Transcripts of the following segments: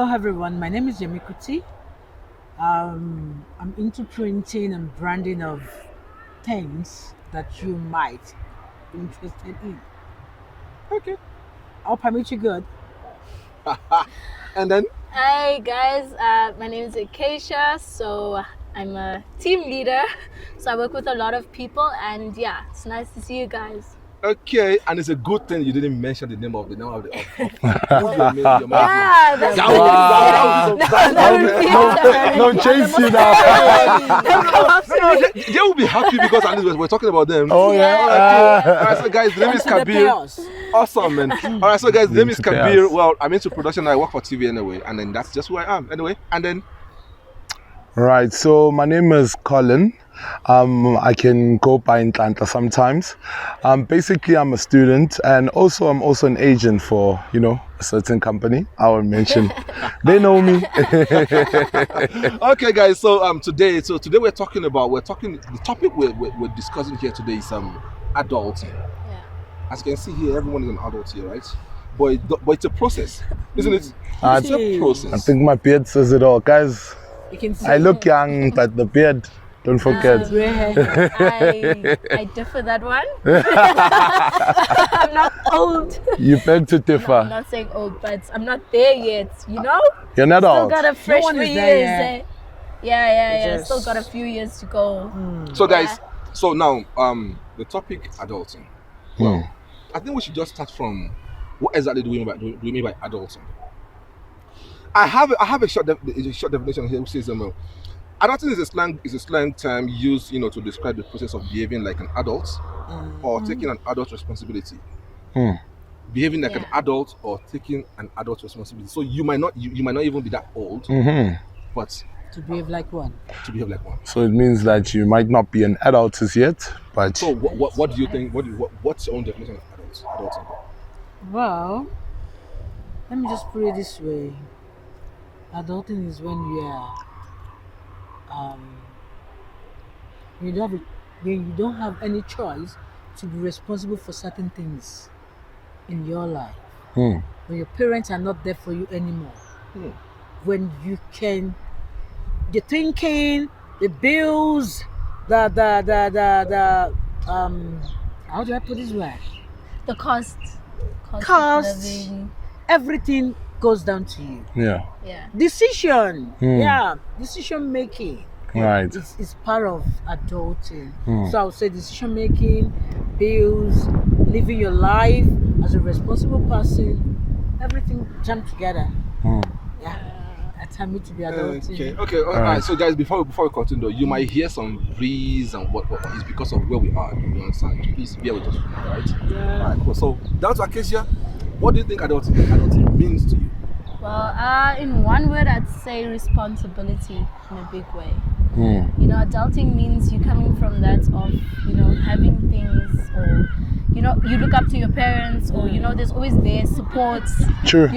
Hello, everyone. My name is Yemikuti. I'm into printing and branding of things that you might be interested in. Okay. I'll permit you good. And then Hi guys, my name is Acacia. So I'm a team leader. So I work with a lot of people, and yeah, it's nice to see you guys. okay, and it's a good thing you didn't mention the name of the Yeah, that's That No, chase you now. they will be happy because at least we're talking about them. Oh yeah. Alright, so guys, the name is Onto the Kabir. chaos. Awesome, man. Alright, so guys, the name is Into Kabir. chaos. Well, I'm into production. I work for TV anyway, and then that's just who I am anyway. And then Right. So my name is Colin. I can go by Ntlanta sometimes. Basically, I'm a student, and I'm also an agent for a certain company. I won't mention. They know me. okay, guys. So today we're talking. The topic we're discussing here today is adulting. yeah. As you can see here, everyone is an adult here, right? But it's a process, isn't it? I It's a process. I think my beard says it all, guys. You can see I look young, but the beard, don't forget. gray hair. I differ that one. I'm not old. You beg to I'm differ. not saying old, but I'm not there yet. You know, You're not still old. got a fresh one 3 is years. there yet. Yeah. Just- Still got a few years to go. So guys, so now the topic adulting. Hmm. I think we should just start from what exactly do we mean by adulting? I have a short definition here which says adulting is a slang term used to describe the process of behaving like an adult or taking an adult responsibility. Hmm. Behaving like an Yeah. adult or taking an adult responsibility. So you might not even be that old, Mhm. but To behave like one. to behave like one. So it means that you might not be an adult as yet, but So what do you think? What's your own definition of adulting? Well, let me just put it this way. Adulting is when when you don't have any choice to be responsible for certain things in your life. Hmm. When your parents are not there for you anymore. Hmm. When you can, the thinking, the bills, the how do I put this word? The cost of Costs. living. Everything goes down to you. yeah, Yeah. Decision, Hmm. decision making. right. It's part of adulting. Hmm. So I would say decision making, bills, living your life as a responsible person, everything jammed together. Hmm. Yeah, that's how me to be adulting. Okay. All right. So guys, before we continue, you might hear some breeze and what is because of where we are. You understand? Please bear with us, all right? Yeah. All right. Cool. So down to Acacia, what do you think adulting means to you? Well, in one word, I'd say responsibility in a big way. Hmm. Adulting means you coming from that of, having things, or, you look up to your parents, or, there's always their support. True.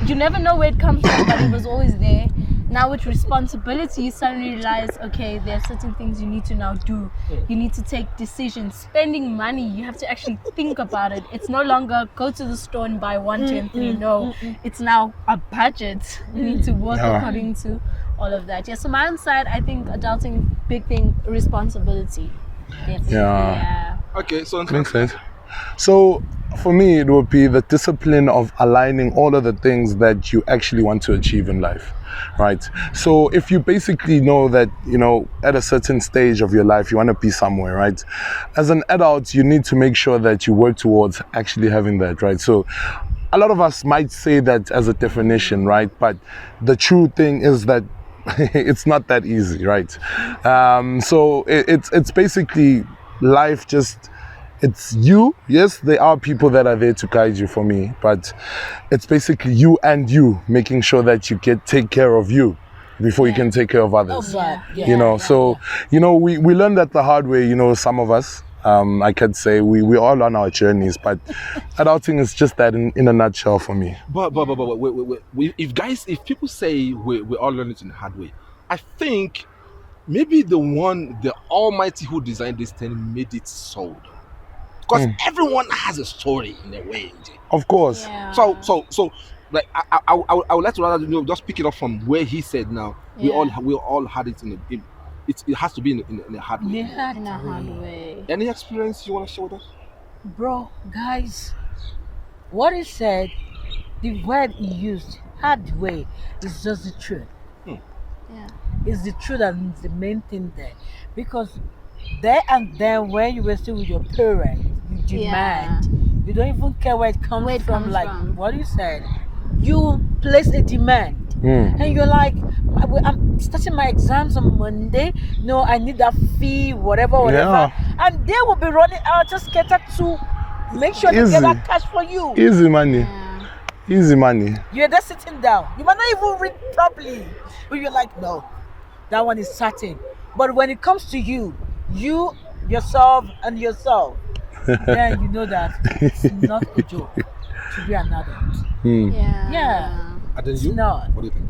You never know where it comes from, but it was always there. Now with responsibility, you suddenly realize, okay, there are certain things you need to now do. You need to take decisions. Spending money, you have to actually think about it. It's no longer go to the store and buy 1, 2, and 3. No, it's now a budget. You need to work Yeah. according to all of that. Yeah, so my own side, I think adulting, big thing, responsibility. Definitely. Yeah. Okay. So Makes sense. So for me, it would be the discipline of aligning all of the things that you actually want to achieve in life, right? So if you basically know that, at a certain stage of your life, you want to be somewhere, right? As an adult, you need to make sure that you work towards actually having that, right? So a lot of us might say that as a definition, right? But the true thing is that it's not that easy, right? So it's basically life just... It's you. Yes, there are people that are there to guide you for me, but it's basically you and you making sure that you take care of you before you can take care of others. We learned that the hard way, some of us, I could say we all on our journeys, but adulting is just that in a nutshell for me. But wait. If people say we all learn it in the hard way, I think maybe the Almighty who designed this thing made it so. Because everyone has a story in a way. Of course. Yeah. So like I would like to rather just pick it up from where he said. Now we all had it it has to be in a hard way. In a hard way. Any experience you want to share with us? Bro, guys, what he said, the word he used, hard way, is just the truth. Yeah. It's the truth and it's the main thing there. Because there and then when you were still with your parents, you demand. You don't even care where it comes from. Like what you said, you place a demand. And you're like, I'm starting my exams on Monday. No, I need that fee, whatever. And they will be running out just cater to make sure they get that cash for you. Easy money. Yeah. Easy money. You're there sitting down. You might not even read properly. But you're like, no, that one is certain. But when it comes to you, yourself, then you know that it's not a joke to be an adult. Yeah. And then It's you? not. What do you think?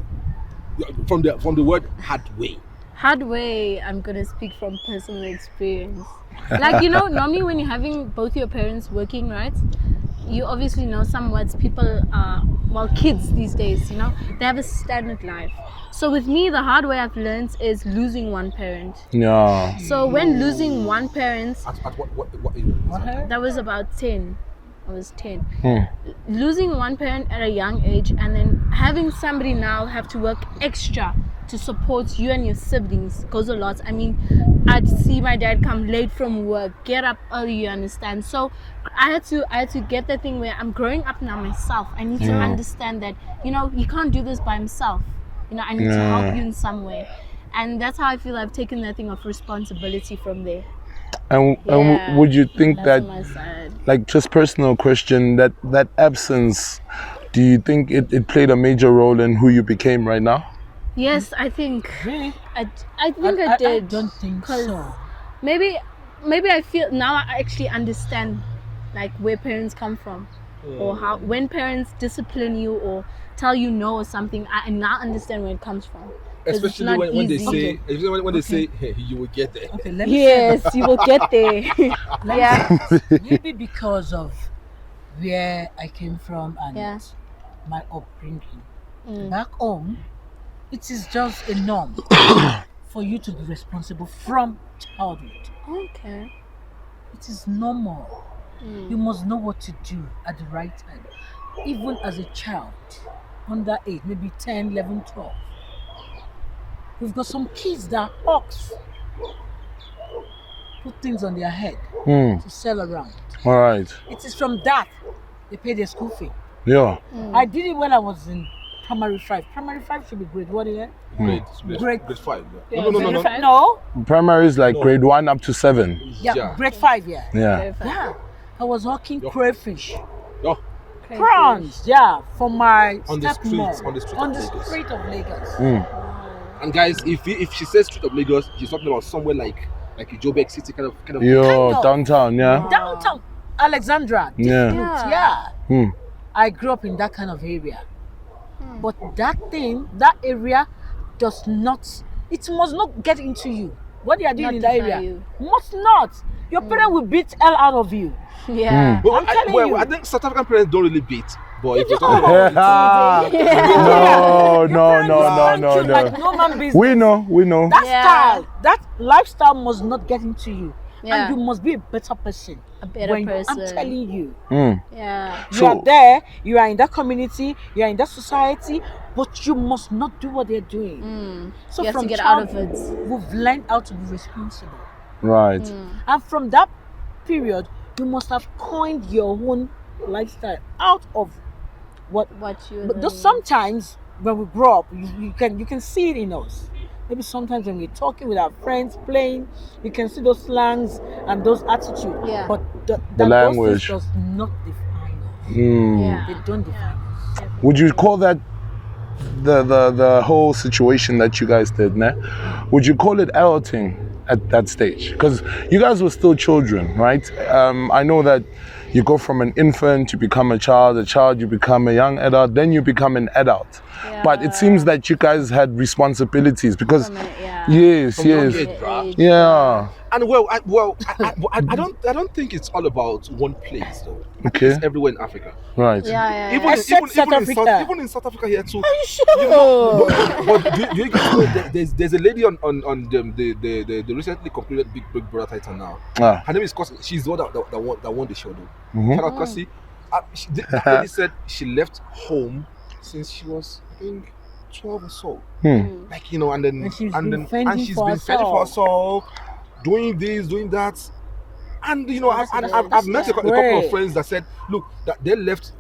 Yeah, from the word hard way. Hard way, I'm gonna speak from personal experience. Like, normally when you're having both your parents working, right? You obviously know some words people kids these days, they have a standard life. So with me, the hard way I've learned is losing one parent. Yeah. So when losing one parent, At what age? that was about 10. I was 10. Losing one parent at a young age and then having somebody now have to work extra to support you and your siblings goes a lot. I mean, I'd see my dad come late from work, get up early, you understand. So I had to get that thing where I'm growing up now myself. I need to understand that, you can't do this by himself. I need to help you in some way. And that's how I feel I've taken that thing of responsibility from there. And would you think that, on my side. like, just personal question, that absence, do you think it played a major role in who you became right now? Yes, I think. Really? I think I did. I don't think 'Cause so. Maybe I feel now I actually understand like where parents come from, or how when parents discipline you or tell you no or something. I now understand where it comes from. 'Cause it's Especially not when they easy. say, when they say, hey, you will get there. Okay, let me Yes, you will get there. Yeah. maybe because of where I came from and Yeah. my upbringing. Back home, it is just a norm for you to be responsible from childhood. Okay. It is normal. You must know what to do at the right time. Even as a child, under 8, maybe 10, 11, 12. We've got some kids that are hawks. Put things on their head to sell around. All right. It is from that they pay their school fee. Yeah. I did it when I was in primary 5. Primary 5 should be grade what year? Grade 5. Yeah. No. No. Primary is like grade 1 up to 7. Yeah, grade 5, yeah. Yeah. Yeah. I was hawking crayfish. Oh, Prawns, yeah, for my On the stepmom. streets- on the street on of the Lagos. street of Lagos. and guys, if she says street of Lagos, she's talking about somewhere like a Joburg City kind of. Yo, Kind of. downtown, yeah. Downtown Alexandra. Yeah. Yeah. I grew up in that kind of area. But that area does not, it must not get into you. What they are doing Not in that define area you. must not. Your parent will beat hell out of you. Yeah. Well, I'm telling you. I think South African parents don't really beat, but if you're don't. talking about No, Your parents will spank you like no man business. We know. That Yeah. style, that lifestyle must not get into you. Yeah. And you must be a better person. A better I'm person. telling you. Yeah. You are there, you are in that community, you are in that society, but you must not do what they're doing. So You have to from get out of childhood, it. we've learned how to be responsible. Right. And from that period, you must have coined your own lifestyle out of what. What you. But those sometimes when we grow up, you can see it in us. Maybe sometimes when we're talking with our friends, playing, you can see those slangs and those attitudes. Yeah. But The those language. things does not define us. Yeah. They don't define us. Would you call that the whole situation that you guys did, né? Would you call it adulting at that stage? Because you guys were still children, right? I know that you go from an infant, you become a child you become a young adult, then you become an adult. But it seems that you guys had responsibilities because Yes, From young yes. age, bruh. Yeah. And I don't think it's all about one place though. I think Okay. it's everywhere in Africa. Right. Except South Africa. Even in South Africa here too. Sure. But do you guys know there's a lady on the recently concluded Big Brother title now. Ah. Her name is Kosi. She's the one that won the show though. Mhm. Shout out Kosi. That lady said she left home since she was I think 12 or so. Like and she's been fending for herself, doing this, doing that. And I've met a couple of friends that said, look, that they left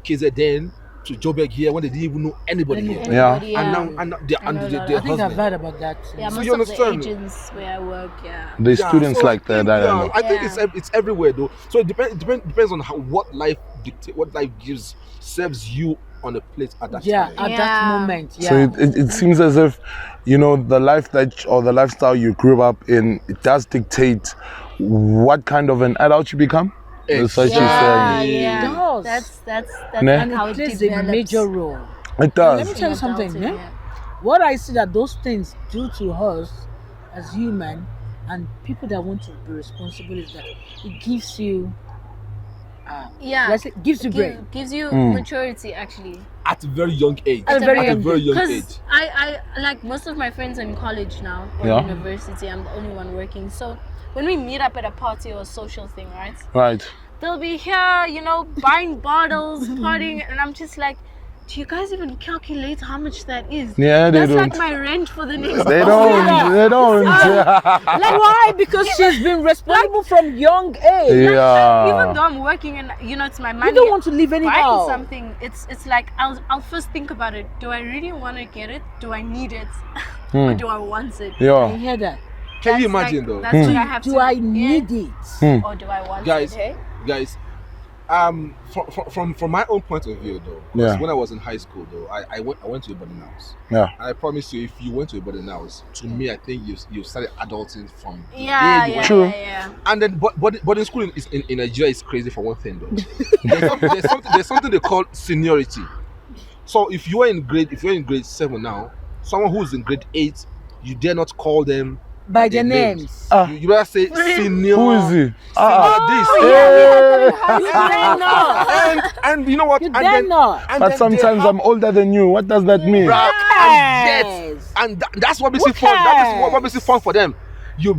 KZN to Joburg here when they didn't even know anybody here. Yeah. And now they're I think I've husband. heard about that. Yeah, So most you of the understand? agents where I work, There's students like that. I know. I think it's everywhere though. So it depends on what life gives serves you on a plate at that time. At that moment. Yeah. So it seems as if, the life the lifestyle you grew up in, it does dictate what kind of an adult you become. That's what you're saying. It does. That's Ne? like how it it plays a develops. major role. It Let me does. tell you something. Adulting, Yeah? What I see that those things do to us as human and people that want to be responsible is that it gives you gives you brain. Gives you maturity actually. At a very young age. At a very young age. Because I like most of my friends in college now or university. I'm the only one working. So when we meet up at a party or a social thing, right? Right. They'll be here, buying bottles, partying, and I'm just like, do you guys even calculate how much that is? Yeah, they That's don't. like my rent for the next They don't. They don't. Like why? Because she's been responsible from young age. Even though I'm working and it's my money. You don't want to leave anyhow. Buying something, it's like I'll first think about it. Do I really want to get it? Do I need it? Or do I want it? I Yeah. hear that. Can you imagine though? That's what I have Do to I need it? Or do I want Guys, it? Hey? guys, from my own point of view though, 'cause Yeah. when I was in high school though, I went to a boarding house. Yeah. And I promise you, if you went to a boarding house, to me, I think you started adulting from the day you went. True. Yeah. And then, boarding school in Nigeria is crazy for one thing though. there's something they call seniority. So if you're in grade 7 now, someone who's in grade 8, you dare not call them By their names. You better say senior. Who is he? You dare not. And you know what? You And dare then, not. and But then sometimes I'm older than you. What does that mean? Yes. And that's what makes Who it fun. That is what cares? makes it fun for them. You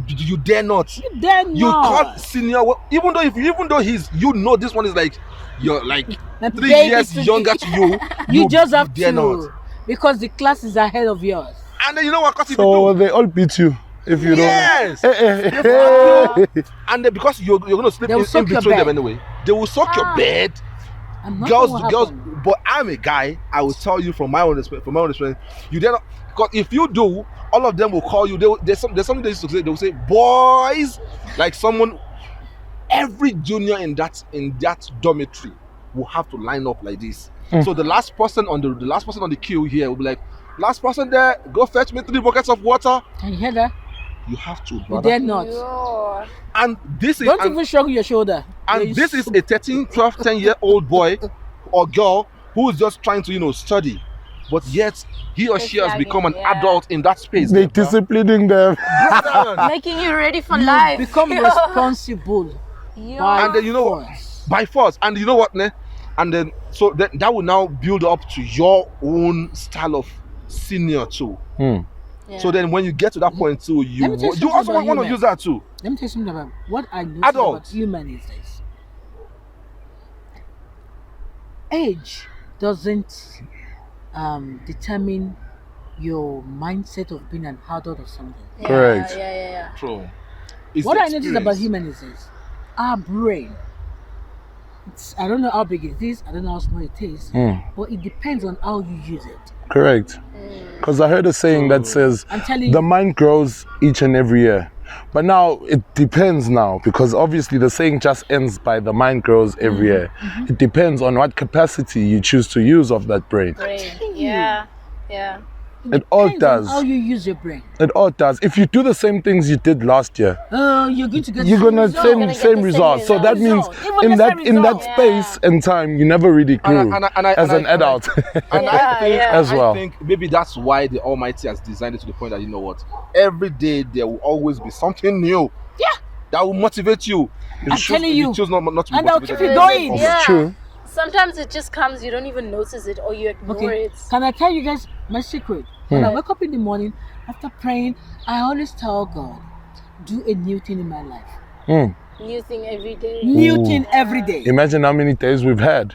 dare not. You dare not. You call senior, even though he's, this one is like, you're like My 3 baby years to younger to you. You just have dare to. not. Because the class is ahead of yours. And then you know what? Cause if So you do, they all beat you if you don't. yes. And then because you're gonna sleep They will in soak your between them bed. anyway, they will soak your bed. And nothing Girls, will girls. happen. But I'm a guy. I will tell you from my own experience, you dare not. Because if you do, all of them will call you. There's something they used to say. They will say, "Boys," like someone. Every junior in that dormitory will have to line up like this. So the last person on the queue here will be like, "Last person there, go fetch me 3 buckets of water." Can you hear that? You have to, You brother. dare not. And this is Don't even shrug your shoulder. and this is a 13, 12, 10-year-old boy or girl who is just trying to study, but yet he or she has become an adult in that space. They disciplining them. Making you ready for You life. become responsible. By And then you know what? force. By force. And you know what, ne? And then so that will now build up to your own style of senior too. So then when you get to that point too, you Let me tell you also something about want to human. use that too. Let me tell you something about what I know Adult. about human is this. Age doesn't determine your mindset of being an adult or something. Correct. Yeah. True. It's What the I noticed about experience. human is this. Our brain, I don't know how big it is, I don't know how small it is, but it depends on how you use it. Correct. Because I heard a saying that says I'm telling the you. mind grows each and every year. But now it depends now, because obviously the saying just ends by the mind grows every year. It depends on what capacity you choose to use of that brain. Yeah. It all depends on does. how you use your brain. It all does. If you do the same things you did last year, You're going to get you're the gonna result. gonna get same the result. same So that means result. Even lesser in that result. space and time, you never really grew as an adult. And I think, As well. I think maybe that's why the Almighty has designed it to the point that, you know what, every day there will always be something new. Yeah. That will motivate you. I'm telling you. You choose not to be And I'll motivated. keep you going. It's true. Sometimes it just comes, you don't even notice it or you ignore Okay. it. Can I tell you guys my secret? When I wake up in the morning, after praying, I always tell God, do a new thing in my life. New thing every day. New thing every day. Imagine how many days we've had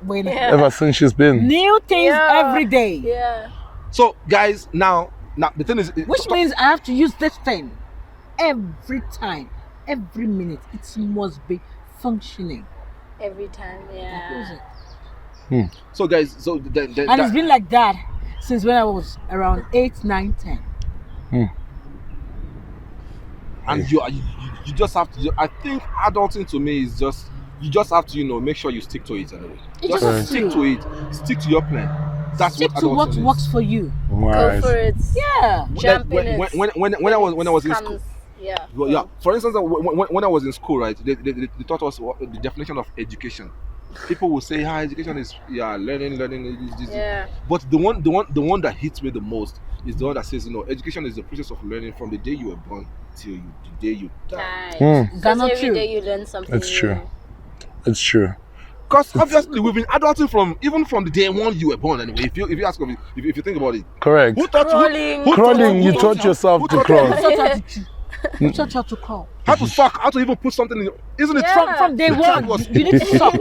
When ever since she's been. New things Yeah. every day. Yeah. So, guys, now the thing is, Which means I have to use this thing every time, every minute. It must be functioning. Every time, That is yeah. it. so guys, so And it's been like that since when I was around 8, 9, 10. and you just have to. I think adulting to me is just, you just have to, you know, make sure you stick to it anyway. You Just just have stick to. to it. Stick to your plan. That's Stick what to what adulting is. works for you. Right. Go for it. Yeah. Jump Like, in it. when I was in Comes- school. Yeah. Well, yeah. For instance, when I was in school, right, they taught us the definition of education. People will say, education is learning, this. Yeah. But the one that hits me the most is the one that says, you know, education is the process of learning from the day you were born till the day you die. Nice. Is that Because not every true? day you learn something It's new. true. It's true. Because obviously we've been adulting from the day one you were born. Anyway, if you ask me, if you think about it, Correct. who taught Crawling. who Crawling, you taught you yourself who to taught crawl. You taught how to crawl. how to suck, how to even put something in? Isn't it? Yeah. From day one, was- you need to suck.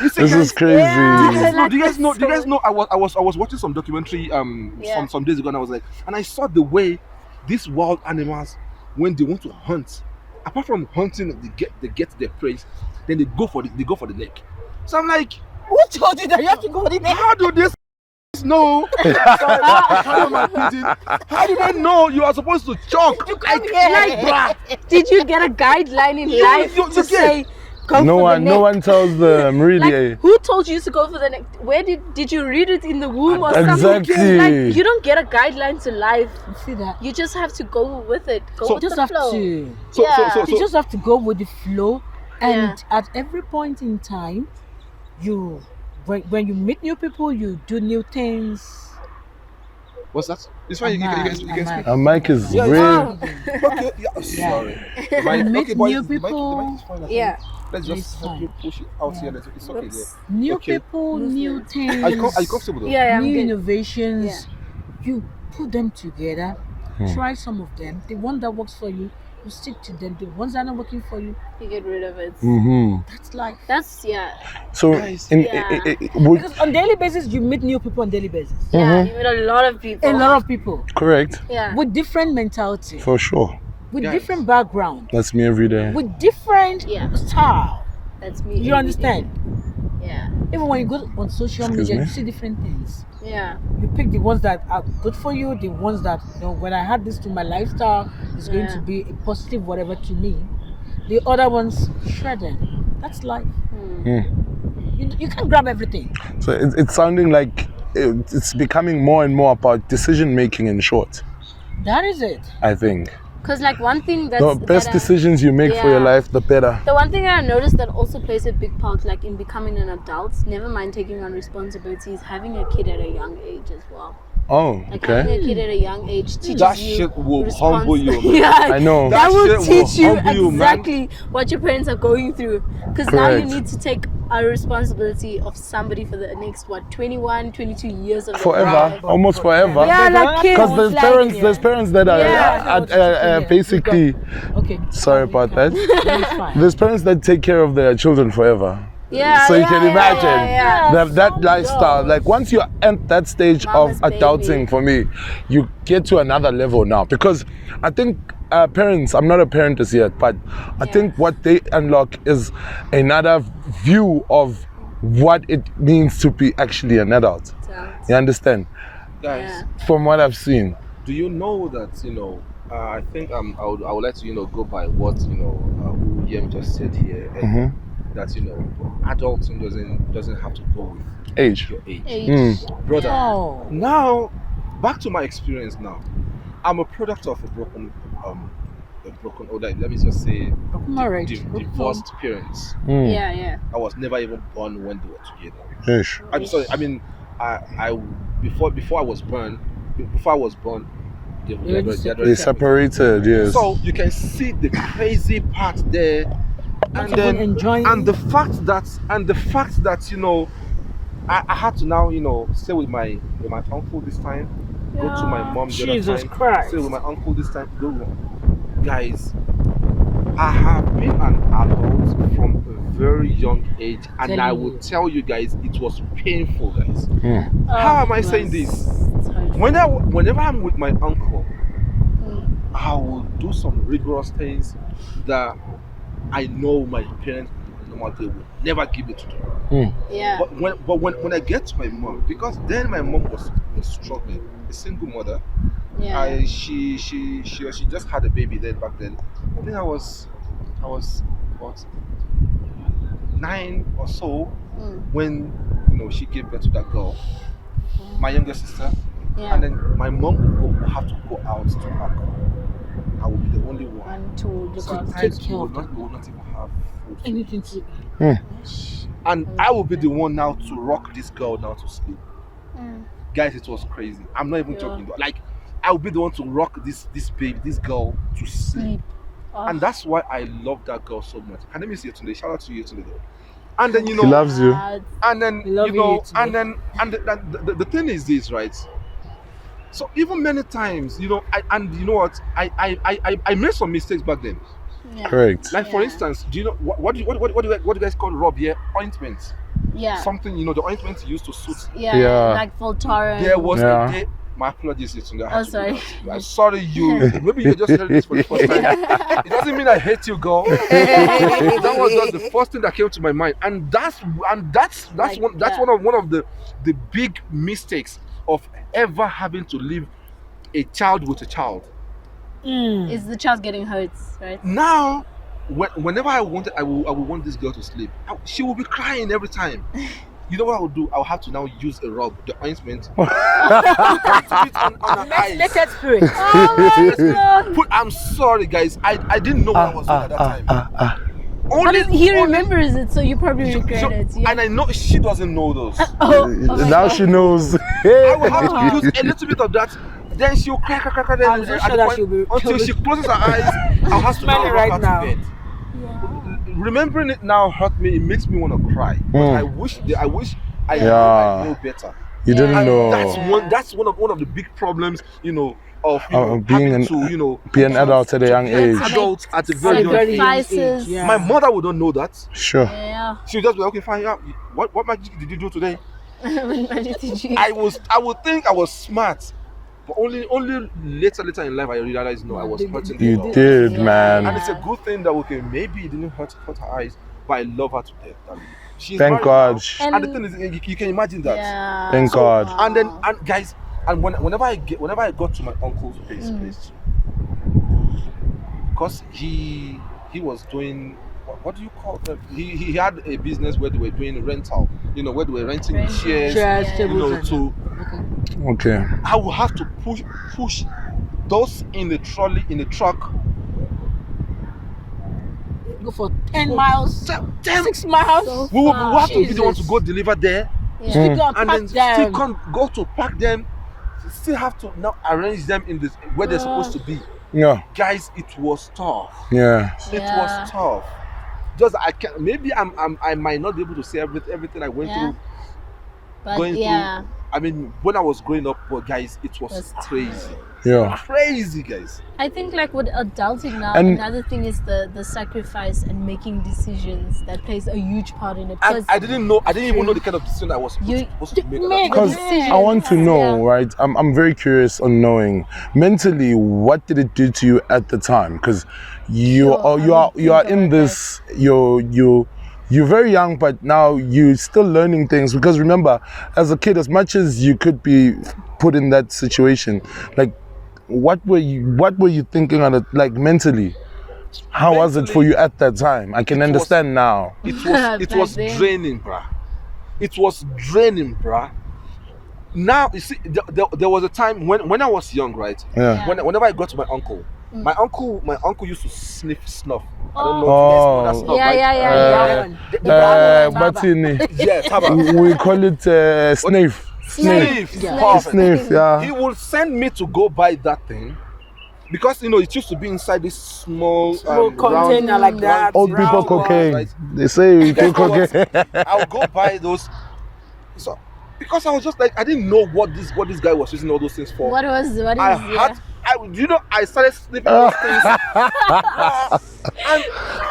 You see, This guys, is crazy. Yeah. do you guys know? I was watching some documentary Yeah. some days ago, and I was like, and I saw the way these wild animals, when they want to hunt, apart from hunting, they get their prey, then they go for the neck. So I'm like, Who told you that you have to go in there? how do this know? How do they know you are supposed to choke? Did you get a guideline in life you to get- say go No for the one, neck? no one tells them really. Like, who told you to go for the neck? Where did you read it in the womb or Exactly. something? Like, you don't get a guideline to life. You see that? You just have to go with it. Go So- with You just the have flow. to. So You just have to go with the flow, and Yeah. at every point in time, when you meet new people, you do new things. what's that? It's fine. You can speak. Our mic is Yeah, real. Okay, yeah, sorry. You meet Okay, boys, new the mic people. is fine. Yeah. Let's It's just help fine. you push it out here. It's okay. Oops. New Okay. people, new things. Are you comfortable though? Yeah, I'm new good. innovations. You put them together. Try some of them. The one that works for you, you stick to them. The ones that are not working for you, You get rid of it. that's life. That's So, Guys. Yeah. Because on daily basis, you meet new people on daily basis. yeah. You meet a lot of people. A lot of people correct, Yeah. with different mentality, for sure. with Guys. different background, That's me every day. with different Yeah. style. That's me. You every understand? day. Yeah. Even when you go on social Excuse media, me? you see different things. Yeah. You pick the ones that are good for you, the ones that, when I add this to my lifestyle, it's going Yeah. to be a positive whatever to me. The other ones shredded. That's life. You can't grab everything. So it's sounding like it's becoming more and more about decision making. In short, That is it. I think Because like one thing that's the best that I- decisions you make for your Yeah. life, the better. The one thing I noticed that also plays a big part, like in becoming an adult, never mind taking on responsibilities, having a kid at a young age as well. Oh, Like having okay. a kid at a young age teaches That you shit will respons- humble you, man. Yeah, I know. That That will shit will teach you humble you, man. exactly what your parents are going through. Because now you Correct. need to take a responsibility of somebody for the next 21, 22 years of their Forever, life. almost forever. Yeah, like kids. Because there's like, parents that are Yeah. basically. Okay. Sorry about that. It's fine. There's parents that take care of their children forever. Yeah, So you yeah, can yeah, imagine yeah, yeah. that lifestyle. Like once you're at that stage Mama's of adulting, baby. for me, you get to another level now. Because I think parents, I'm not a parent as yet, but I think what they unlock is another view of what it means to be actually an adult. You understand? Guys, Yeah. From what I've seen. do you know that, I think I would like to, go by what, Yem just said here. And that, adulting doesn't have to go with Age. your age. Age. Brother. Oh. Now, back to my experience now. I'm a product of a broken, or like, let me just say, Marriage. divorced parents. Yeah. I was never even born when they were together. Yes. I'm sorry. I mean, I before I was born, They separated. Yes. So you can see the crazy part there, Not even enjoying. and the fact that I had to now stay with my uncle this time, go to my mom the other Jesus time, Christ. stay with my uncle this time. Guys, I have been an adult from a very young age, and Telling I will you. tell you guys, it was painful, guys. How am I saying this? Whenever Whenever I'm with my uncle, I will do some rigorous things that I know my parents normally would never give it to do. Yeah. But when I get to my mom, because then my mom was struggling, a single mother. Yeah. She just had a baby then back then. I think I was what 9 or so when she gave birth to that girl, my younger sister. Yeah. And then my mom would have to go out to work. I would be the only one. And to look after. Sometimes Take care we of will not even have food. Anything to And I will be the one now to rock this girl now to sleep. Guys, it was crazy. I'm not even joking. Like, I will be the one to rock this baby, this girl to sleep. And that's why I love that girl so much. And let me see you today. Shout out to you today. And then He loves you. and then Love you today. and then the thing is this, right? So even many times, I made some mistakes back then. Yeah. Correct. Like for instance, do you know what do you guys call rub here? Ointments. Yeah. Something the ointments used to suit. Yeah. Like Voltaren. There was Yeah. a day. My apologies, it's Oh, sorry. I'm sorry, you. Maybe you're just hearing this for the first time. It doesn't mean I hate you, girl. That was just the first thing that came to my mind, and that's Like, one of the big mistakes of ever having to leave a child with a child. Is the child getting hurt, right? Now, whenever I would want this girl to sleep, she will be crying every time. You know what I would do? I'll have to now use a rub, the ointment, put it on her eyes. Naked spirit. I'm sorry, guys. I didn't know what I was doing at that time. He remembers it, so you probably regret it. Yeah. And I know she doesn't know those. Now she knows. I will have to use a little bit of that. Then she'll cry. Then I'm so sure that she'll be until she closes her eyes, I'll have to now rock her to bed. Remembering it now hurt me. It makes me want to cry. But I wish I knew better. You didn't know. That's one of the big problems, of being having to be an adult at a young age. Adult at a very young age. Sacrifices. Yeah. My mother would not know that. Sure. Yeah. She would just be okay, fine. Yeah, what magic did you do today? What did you? I would think I was smart, but only later in life I realized no, I was hurting the You girl. did, And man. it's a good thing that maybe it didn't hurt her eyes, but I love her to death. She's Thank married God. now. And the thing is, you can imagine that. Yeah. Thank God. And guys, whenever I got to my uncle's place, because he was doing what do you call it? He had a business where they were doing rental, where they were renting chairs, tables, to. Okay. I will have to push those in the truck. Go for 10 miles, 6 miles. We will have to be the one to go deliver there, Still go and then pack still them. can't go to pack them. Still have to now arrange them in this where they're supposed to be. Yeah. Guys, it was tough. Yeah. It was tough. Just I might not be able to say everything I went through. But Going through. I mean, when I was growing up, but guys, it was crazy. Yeah. Crazy, guys. I think like with adulting now, And- another thing is the sacrifice and making decisions that plays a huge part in it. And I didn't even know the kind of decision I was supposed to make. at that time. Because I want to know, right? I'm very curious on knowing mentally what did it do to you at the time? Because you are in this you're very young, but now you're still learning things. Because remember, as a kid, as much as you could be put in that situation, like what were you thinking on it, like mentally? How was it for you at that time? I can understand now. It was Back then. draining, bruh. It was draining, bruh. Now you see, there was a time when I was young, right? Yeah. Whenever I got to my uncle, my uncle used to snuff. I don't know Oh. if you guys know that snuff, right? Yeah. The brown one. But in Yeah, taba. we call it sniff. Sniff. Yeah. Perfect. Sniff, yeah. He would send me to go buy that thing because it used to be inside this small container round, like that. Old people round one. cocaine. right? They say we do Guess what? cocaine. I'll go buy those. So because I was just like I didn't know what this guy was using all those things for. What is I started sniffing those things. And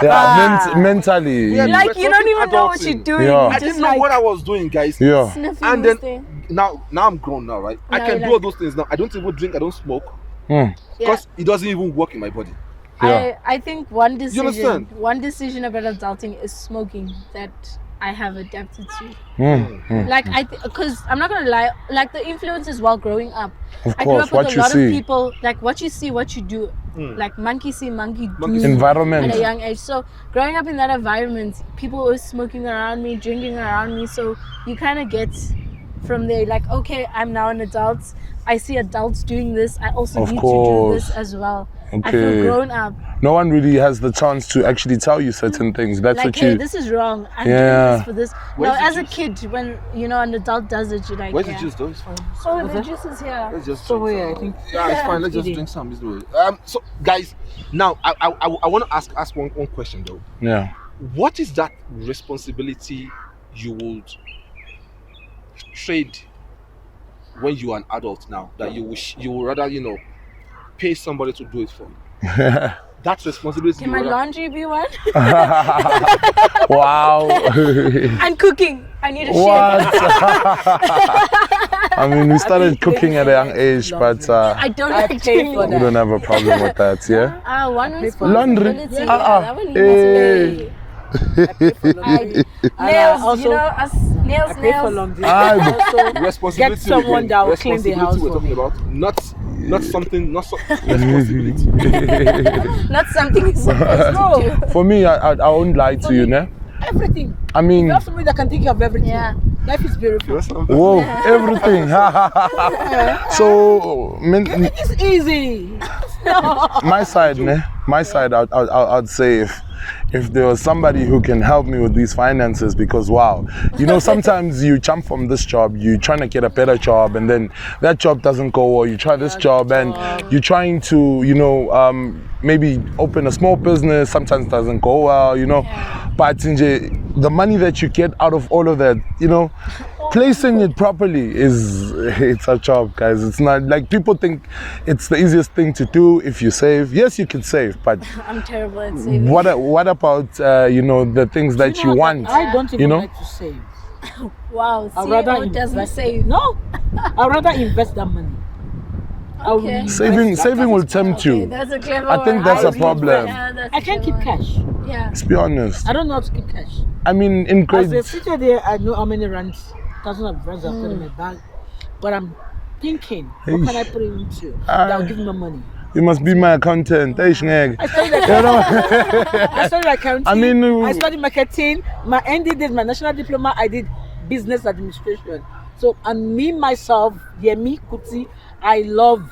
Yeah, mentally. Yeah, like you don't even know what adulting. you're doing. Yeah. You I just didn't know like what I was doing, guys. Yeah. sniffing And this then thing. now I'm grown now, right? I Now can you're do all like- those things now. I don't even drink. I don't smoke Hmm. because it doesn't even work in my body. Yeah. I think one understand? decision about adulting is smoking that I have adapted to. Hmm. Like because I'm not gonna lie, like the influences while growing up. Of I grew course, up with what a you lot see. of people, like what you see, what you do. Like monkey see, monkey do. Monkey see. Environment. At a young age. So growing up in that environment, people were smoking around me, drinking around me. So you kind of get from there, like, okay, I'm now an adult. I see adults doing this. I also Of need to do course. this as well. I Okay. feel grown up. No one really has the chance to actually tell you certain things. That's Like, what hey, you. this is wrong. I'm Yeah. doing this for this. Where's Now, the as a juice? kid, when an adult does it, you're like, Where's yeah. the juice though? It's fine. Oh, the juice is here. Let's just So drink yeah, I some. think. Yeah, it's fine. Let's just Eating. drink some. It's no way. So guys, now I want to ask one question though. Yeah. What is that responsibility you would trade when you are an adult now that you would rather pay somebody to do it for you? That responsibility. Can you my rather- laundry be one? Wow. And cooking. I need a chef. What? I mean, we started cooking at a young age, but I don't I like pay doing for it. we don't have a problem with that, yeah? One for laundry. responsibility. Ah, That one eh. needs to be. I pay for laundry. Nails, also- you know, us nails, I pay for nails. laundry. Ah, Also, responsibility get someone again. that will clean the Responsibility house we're for talking me. about, not something, responsibility. Not something you're supposed to do. For me, I won't lie to you, ne? Everything. I mean, You have somebody that can take care of everything. Yeah. Life is beautiful. whoa, everything. So, It's easy. my side, ne? My side, I'd say if there was somebody who can help me with these finances, because wow, sometimes you jump from this job, you're trying to get a better job, and then that job doesn't go well. You try this job, and you're trying to, maybe open a small business. Sometimes it doesn't go well, But the money that you get out of all of that, placing it properly it's a job, guys. It's not like people think it's the easiest thing to do if you save. Yes, you can save, but I'm terrible at saving. what about the things that you want? I don't even know? like to save. Wow, I'd rather CEO doesn't invest. save. No, I'd rather invest that money. I will Okay. invest Saving that. will tempt Okay, you. that's a clever I think one. that's a really problem. Yeah, that's I a can't keep clever cash. one. Yeah. Let's be honest. I don't know how to keep cash. I mean, in As grade, a teacher there, I know how many rands, thousands of rands I've got in my bag. But I'm thinking, what can I put it into that will give me money? you must be my accountant. Hey, Schneg. I studied accounting. I studied accounting. I mean, I studied marketing. My ND did my national diploma. I did business administration. So, and me myself, Yemi Kuti, I love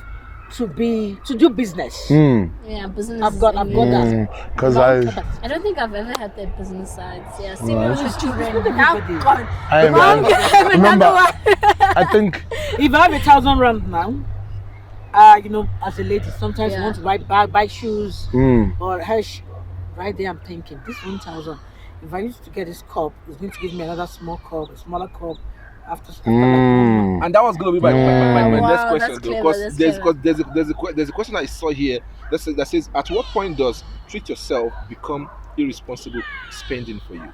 to do business. Yeah, business. I've got that. Because I don't think I've ever had that business side. Yeah, see me with children. Now everybody. gone. I remember. Another one. I think If I have 1,000 rand now, as a lady, sometimes you Yeah. want to buy shoes or hair. Right there, I'm thinking this 1,000. If I used to get this cup, it's going to give me another small cup, a smaller cup. After like 1 month. And that was going to be my Wow, next that's question, though, clever, because that's there's a question I saw here that says, at what point does treat yourself become irresponsible spending for you?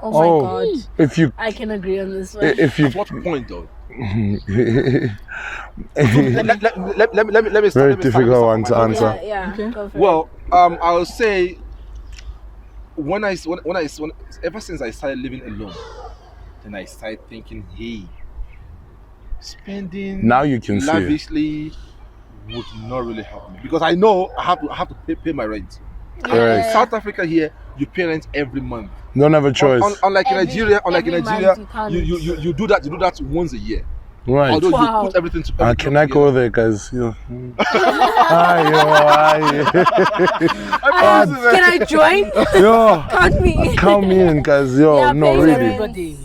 Oh my god. if you I can agree on this one. if you At what point, though? very Let me start. difficult one to answer. Yeah, Okay. go for Well, I'll say when ever since I started living alone, then I started thinking, hey, spending Now you can see it. lavishly would not really help me, because I know I have to pay my rent. Correct. In South Africa here, you parent every month. Don't have a choice. Unlike in Every- Nigeria, every month you can't. you do that once a year. Right. Although Wow. you put everything to Can I go there, guys? Can I join? Yo, Count me. count me in, guys. Yo, Yeah, no, pay really. Everybody.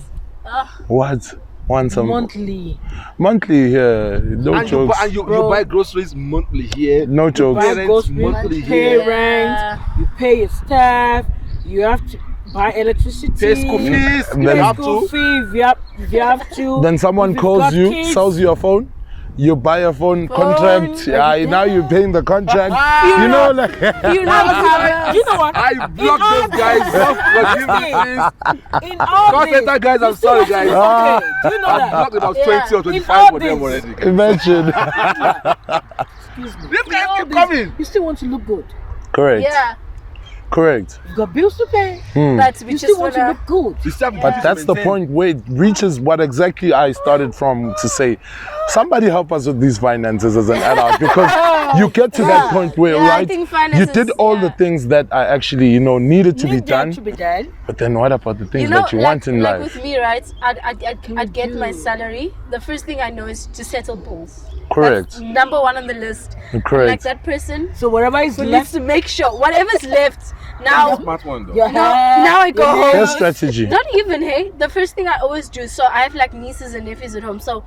What? Want some Monthly. here? No and jokes. you buy groceries monthly here. No jokes. Buy Parents groceries, monthly pay here. rent, you pay your staff, you have to buy electricity, Pay school fees. And You then- have school to. fee, you have to. Then someone If you've calls got you, kids, sells you a phone. You buy a phone contract. Now you're paying the contract. You know, like You know how You know what? I blocked those guys off for giving things. In all Call this, center guys, I'm sorry guys. okay, do you know I've that? blocked about Yeah. 20 or In 25 all of them this. already. imagine. Excuse me. These In guys all keep this, coming. You still want to look good. Correct. Yeah, Correct. You've got bills to pay. but we You just still want to wanna. look good. You still have But to that's the maintain. point where it reaches what exactly I started from to say, somebody help us with these finances as an adult, because you get to that point where, Yeah, I right, think you finances, did all the yeah. things that are actually, needed to be Need done. that to be done. But then what about the things You know, that you like, want in like life? with me, right? I'd get my do? salary. The first thing I know is to settle bills. Correct. That's number one on the list. Correct. I'm like that person So whatever is who needs left, to make sure whatever's left. That's Now, a smart one though. your now, hair, now I go your home. Their strategy. Not even, hey. The first thing I always do. So I have like nieces and nephews at home. So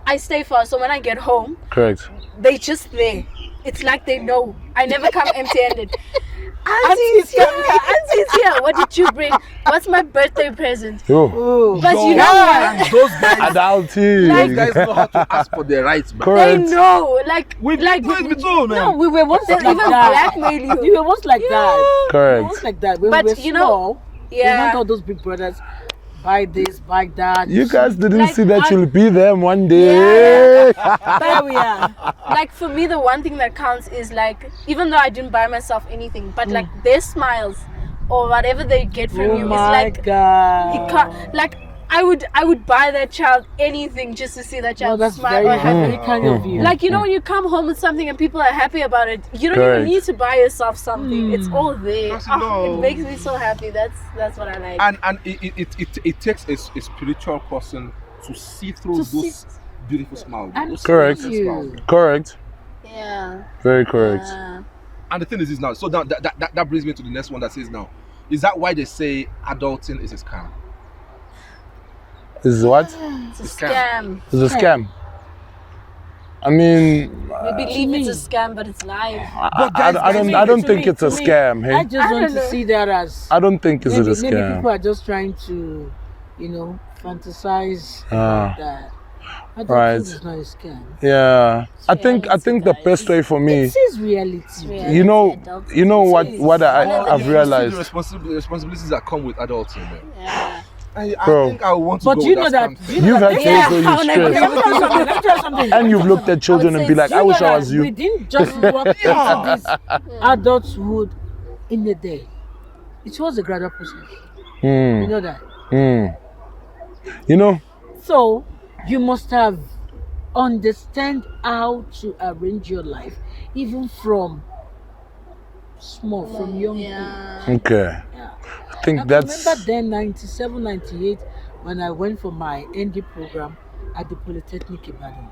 I stay far. So when I get home, Correct. they just there. It's like they know. I never come empty-handed. Auntie's Auntie's here. Auntie's here. What did you bring? What's my birthday present? Yo, Oh, But you know And what? those guys, adulting. those guys know how to ask for their rights, man. They Correct. know. Like We like do it too, man. no, we were once they'll like even that. blackmail you. We were once like that. We were Correct. once like that. When But we were you know- small, we Yeah. want all those big brothers. Buy this, buy that. You guys didn't Like, see that I- you'll be there one day. There we are. Like for me, the one thing that counts is like, even though I didn't buy myself anything, but like their smiles or whatever they get from Oh you is my like, God. you can't, like I would buy that child anything just to see that No, child that's smile very, or happy. very kind of you. Like, you know, when you come home with something and people are happy about it, you don't Correct. even need to buy yourself something. It's all there. Because, It makes me so happy. That's what I like. And it takes a spiritual person to see through To those see- beautiful smiles. I'm those Correct. innocent smiles. Correct. Yeah. Very correct. And the thing is this now. So now that brings me to the next one that says now, is that why they say adulting is a scam? Is what? It's a Scam. scam. Is a scam. I mean, We believe it's a scam, but it's live. I don't think it's a scam. I Hey, just I want don't to know. see that as I don't think it's a maybe people scam. are just trying to, fantasize Ah. about that. I don't Right. think it's not a scam. Yeah, I think the guys. best way for me, It is reality. Yeah. you know, what Well, I've you see realized. the responsibilities that come with adulting, man. Yeah. I Bro. think I want to But go you with know that. scam. You know You've that had Yeah, days where how you would I stress, Let me tell you something. Let me tell you something. and you've looked at children and be like, I wish I was We you. didn't just walk into this adulthood in a day. It was a gradual process. You Mm, know that. mm. You know, So you must have understand how to arrange your life, even from small, from young. Yeah. okay. Yeah. I think I that's remember then 97, 98 when I went for my ND program at the Polytechnic Ibadan.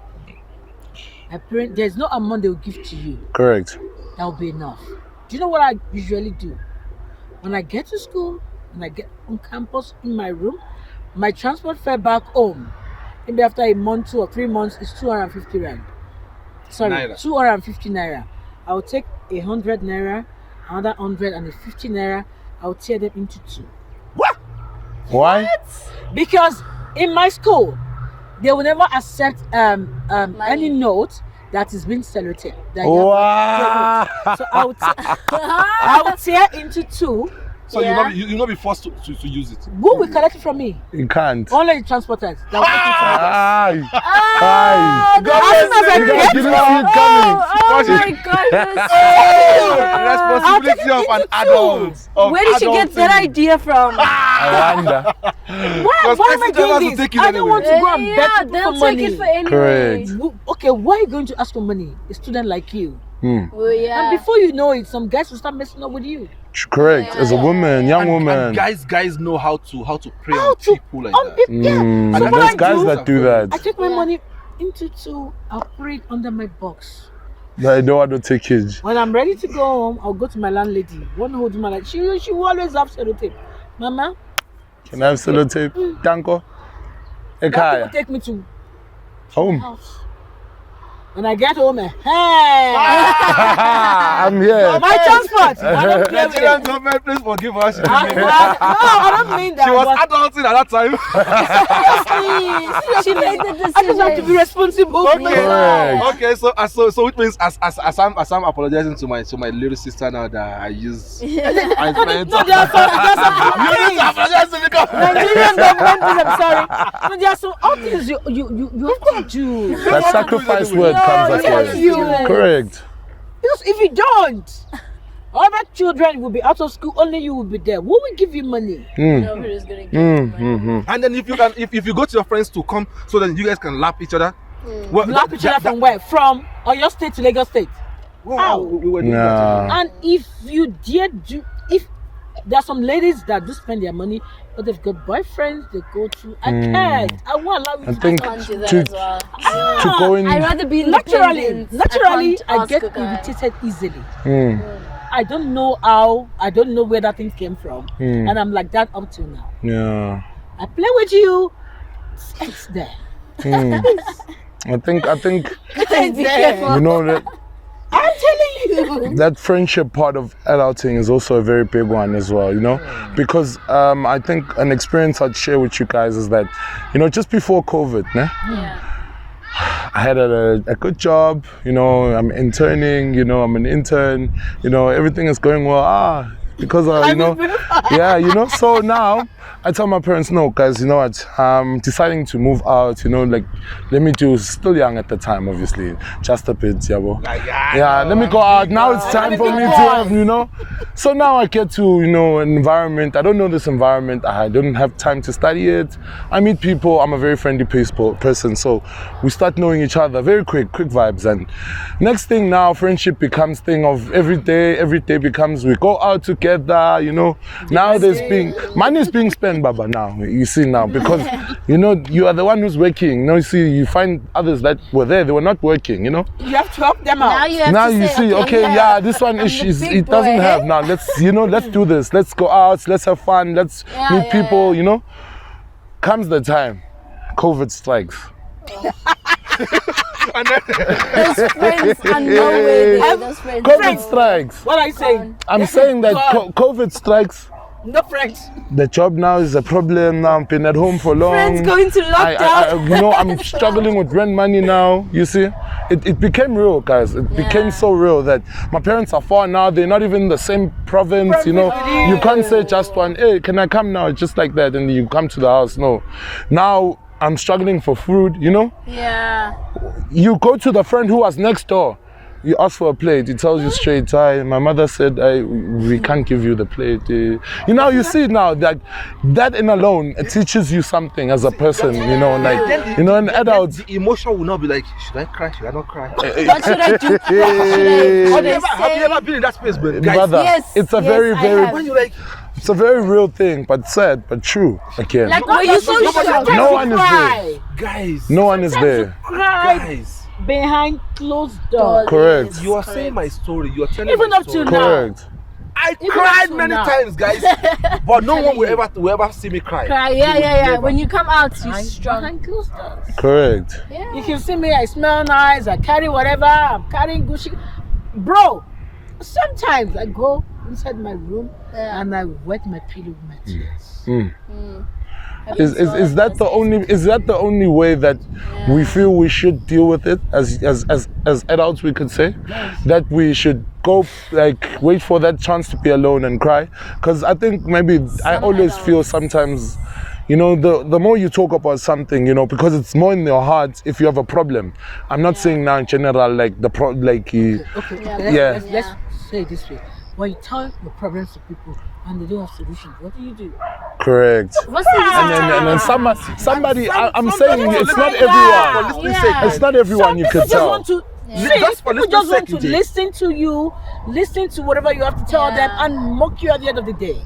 My parents, there's no amount they will give to you correct. that will be enough. Do you know what I usually do? When I get to school, when I get on campus in my room, my transport fare back home, maybe after a month, 2 or 3 months, is 250 rand. Sorry, Naira. 250 naira. I will take 100 naira, another 150 naira. I will tear them into two. Why? Because in my school, they will never accept any note that is being saluted. That you have Wow. So I will tear into two. So Yeah. you'll not be forced to use it. Who will collect it from me? You can't. Only the transporters. That will take it from me. Aye. Aye. You guys didn't see it coming. Oh my God. that's so Responsibility of an adult. of Where did you get that adulting. idea from? I wonder. Why am I person just has to doing this? take it I don't want to anyway. go and beg Yeah, people they'll for take money. it for anyway. Correct. Okay, why are you going to ask for money? A student like you. Hmm. Well, yeah. And before you know it, some guys will start messing up with you. Correct. As a woman, young woman. And guys know how to prey on people like that. Yeah. So what There's I guys do, that do that. I take my money into two. I'll put it under my box. I don't want to take it. When I'm ready to go home, I'll go to my landlady. One whole woman like she will always have sellotape. Mama, Can I have sellotape? Danko? that will Ekaya. take me to Home. house. When I get home, hey, I'm here. my transport. I don't play with Nigerian it. government, please forgive us. No, I don't mean that. She was but adulting at that time. She made the decision. I just have to be responsible. Correct. Okay, so which means as I'm apologizing to my little sister now that I use I spent. No, there are some You need to apologize to me. Nigerian government. I'm sorry. No, there are some outings you have to do. That sacrifice word comes yes, across. you- Correct. Because if you don't, other children will be out of school. Only you will be there. Who will give you money? Nobody's gonna give you money. And then if you go to your friends to come, so then you guys can lap each other. Well, Lap each other from where? From Oyo State to Lagos State. we were doing Yeah. that. And if you dare do, if there are some ladies that do spend their money, but they've got boyfriends, they go to. I can't. I won't allow you I to think do Can't do that to, as well. to go in. I'd rather be Naturally, independent. I can't get ask a guy. irritated easily. Mm, I don't know how. I don't know where that thing came from, Mm. and I'm like that up till now. yeah. I play with you. It's there. Mm. I think It's Be there. careful. you know that I'm telling you. that friendship part of adulting is also a very big one as well, you know, because I think an experience I'd share with you guys is that, you know, just before COVID, né, Yeah. I had a good job, you know, I'm interning, you know, I'm an intern, you know, everything is going well, because, you know, yeah, you know, so now I tell my parents, no, guys, you know what, I'm deciding to move out, you know, like, let me do, still young at the time, obviously, just a bit, yabo. Yeah, let me go out, now it's time for me to have, you know. So now I get to, you know, an environment, I don't know this environment, I don't have time to study it. I meet people, I'm a very friendly person, so we start knowing each other very quick vibes. And next thing now, friendship becomes thing of every day becomes, we go out together, you know. Now money is being spent, Baba, now, you see now, because, you know, you are the one who's working, you know, you see, you find others that were there, they were not working, you know. You have to help them out. Now you have Now to you say, see, okay, yeah, this one I'm is the big it doesn't boy. have. Now let's do this. Let's go out. Let's have fun. Let's meet people. You know, comes the time, COVID strikes. Those friends are nowhere there. Those friends. COVID strikes. What are you saying? I'm saying that COVID strikes. No friends. The job now is a problem. Now I've been at home for long. Friends going to lockdown. you know, I'm struggling with rent money now. You see, it became real, guys. It became so real that my parents are far now. They're not even in the same province. You know, you can't say just one. Hey, can I come now? Just like that, and you come to the house. No, now I'm struggling for food. You know, Yeah. you go to the friend who was next door. You ask for a plate, he tells you straight, my mother said, we can't give you the plate. You know, you see now that in alone, it teaches you something as a person, you know, like, you know, an adult. The emotion will not be like, should I cry? Should I not cry? What should I do? What should I Have you ever been in that space, but guys? Brother, Yes, it's a yes, very, I very, have. When you like, it's a very real thing, but sad, but true, again. Like, were you so shocked? No one is there. Cry. guys, No one is there. Cry guys, behind closed doors. Correct. you are saying my story. You are telling Even my up to story. now. Correct. I Even cried up to many now. times, guys, but no one will ever see me cry. Cry, yeah. Never. When you come out, you're strong. Behind closed doors. Correct. You can see me, I smell nice, I carry whatever, I'm carrying Gucci. Bro, sometimes I go inside my room and I wet my pillow with my tears. Is that the only way that we feel we should deal with it as adults? We could say that we should go, like, wait for that chance to be alone and cry. Because I think maybe I always feel sometimes, you know, the more you talk about something, you know, because it's more in your heart. If you have a problem, I'm not saying now in general like Yeah. Let's say it this way. When you tell your problems to people and they don't have solutions, what do? Correct. What's the And then somebody I'm saying it's not somebody- everyone. It's not everyone you People could just tell. want to See, Just for people just want listening to listen to you, listen to whatever you have to tell them, and mock you at the end of the day.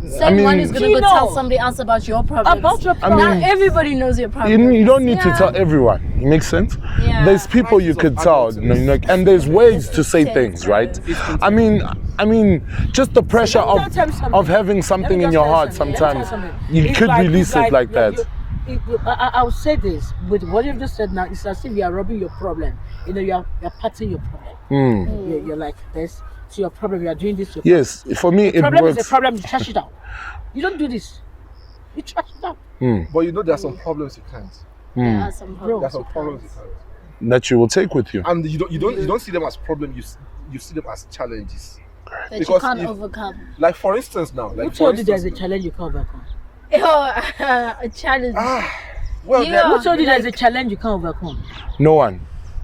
Same one is gonna you go tell know somebody else about your problems. About your problems. Now everybody knows your problems. You don't need to tell everyone. It makes sense. Yeah. There's people you could tell, and there's ways to say things, right? I mean, just the pressure of having something in your heart. Sometimes you could release it like that. I'll say this with what you've just said now. It's as if you are rubbing your problem. You're patting your problem. You're like this. To your problem, you are doing this. Yes, for me it problem works. is a problem. You trash it out. You don't do this. You trash it out. But there are some problems you can't. Yeah, some problems. There are some problems you can't. That you will take with you. And you don't see them as problems. You see them as challenges. That you can't overcome. Like for instance now. Who told you there's a challenge you can't overcome? A challenge. Well, who told you there's a challenge you can't overcome? No one.